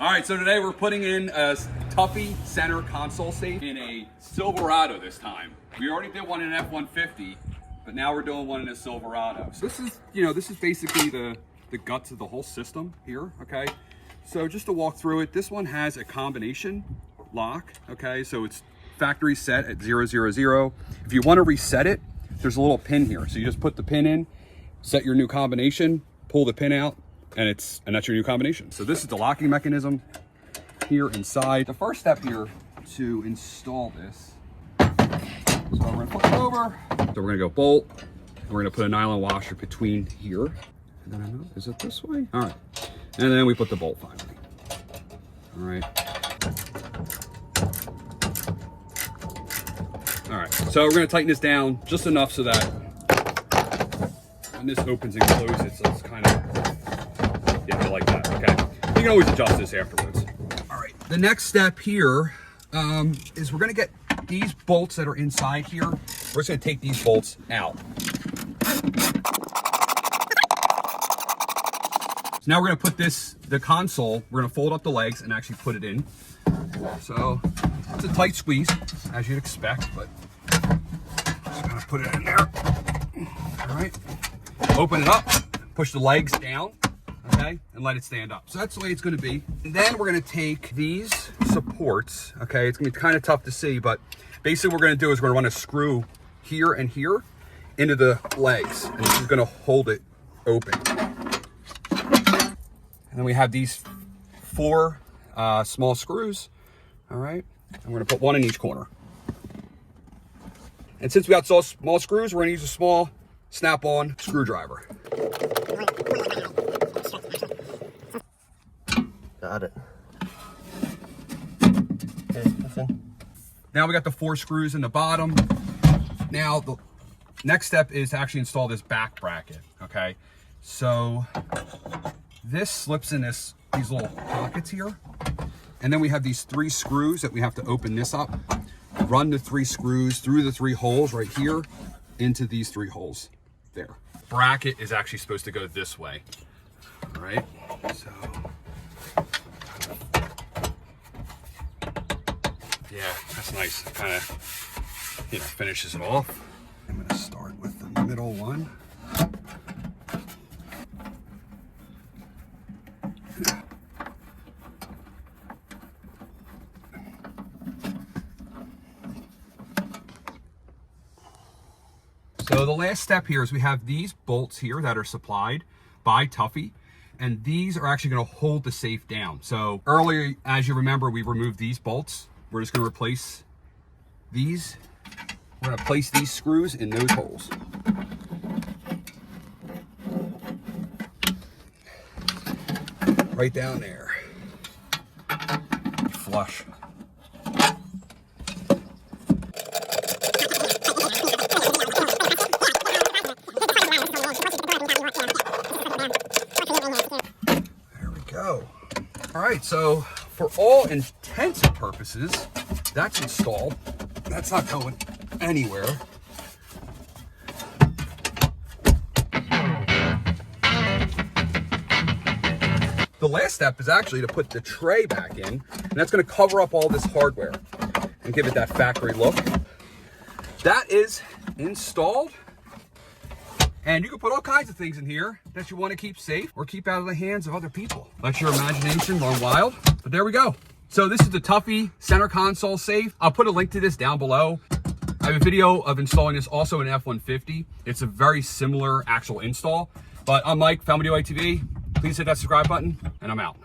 All right, so today we're putting in a Tuffy Center console safe in a Silverado this time. We already did one in an F-150, but now we're doing one in a Silverado. So this is basically the guts of the whole system here, okay? So just to walk through it, this one has a combination lock, okay? So it's factory set at 000. If you want to reset it, there's a little pin here. So you just put the pin in, set your new combination, pull the pin out, and that's your new combination. So this is the locking mechanism here inside. The first step here to install this, so we're gonna flip it over. So we're gonna go bolt, and we're gonna put a nylon washer between here. And then I know, is it this way? All right, and then we put the bolt finally. All right. All right, so we're gonna tighten this down just enough so that when this opens and closes, so it's kind of, yeah, like that, okay? You can always adjust this afterwards. All right, the next step here is we're gonna get these bolts that are inside here. We're just gonna take these bolts out. So now we're gonna put the console, we're gonna fold up the legs and actually put it in. So it's a tight squeeze, as you'd expect, but just gonna put it in there. All right, open it up, push the legs down, okay, and let it stand up. So that's the way it's gonna be. And then we're gonna take these supports, okay, it's gonna be kind of tough to see, but basically what we're gonna do is we're gonna run a screw here and here into the legs, and this is gonna hold it open. And then we have these 4 small screws, all right, and we're gonna put one in each corner. And since we got so small screws, we're gonna use a small snap-on screwdriver. Got it. Okay, that's in. Now we got the 4 screws in the bottom. Now the next step is to actually install this back bracket, okay? So this slips in these little pockets here. And then we have these 3 screws that we have to open this up, run the 3 screws through the 3 holes right here into these 3 holes there. Bracket is actually supposed to go this way, all right? So, yeah, that's nice. It kind of, finishes it off. I'm gonna start with the middle one. So the last step here is we have these bolts here that are supplied by Tuffy, and these are actually going to hold the safe down. So earlier, as you remember, we removed these bolts. We're just going to replace these. We're going to place these screws in those holes. Right down there. Flush. All right, so for all intents and purposes, that's installed. That's not going anywhere. The last step is actually to put the tray back in, and that's going to cover up all this hardware and give it that factory look. That is installed. And you can put all kinds of things in here that you want to keep safe or keep out of the hands of other people. Let your imagination run wild, but there we go. So this is the Tuffy Center console safe. I'll put a link to this down below. I have a video of installing this also in F-150. It's a very similar actual install, but I'm Mike, Family DIY TV. Please hit that subscribe button, and I'm out.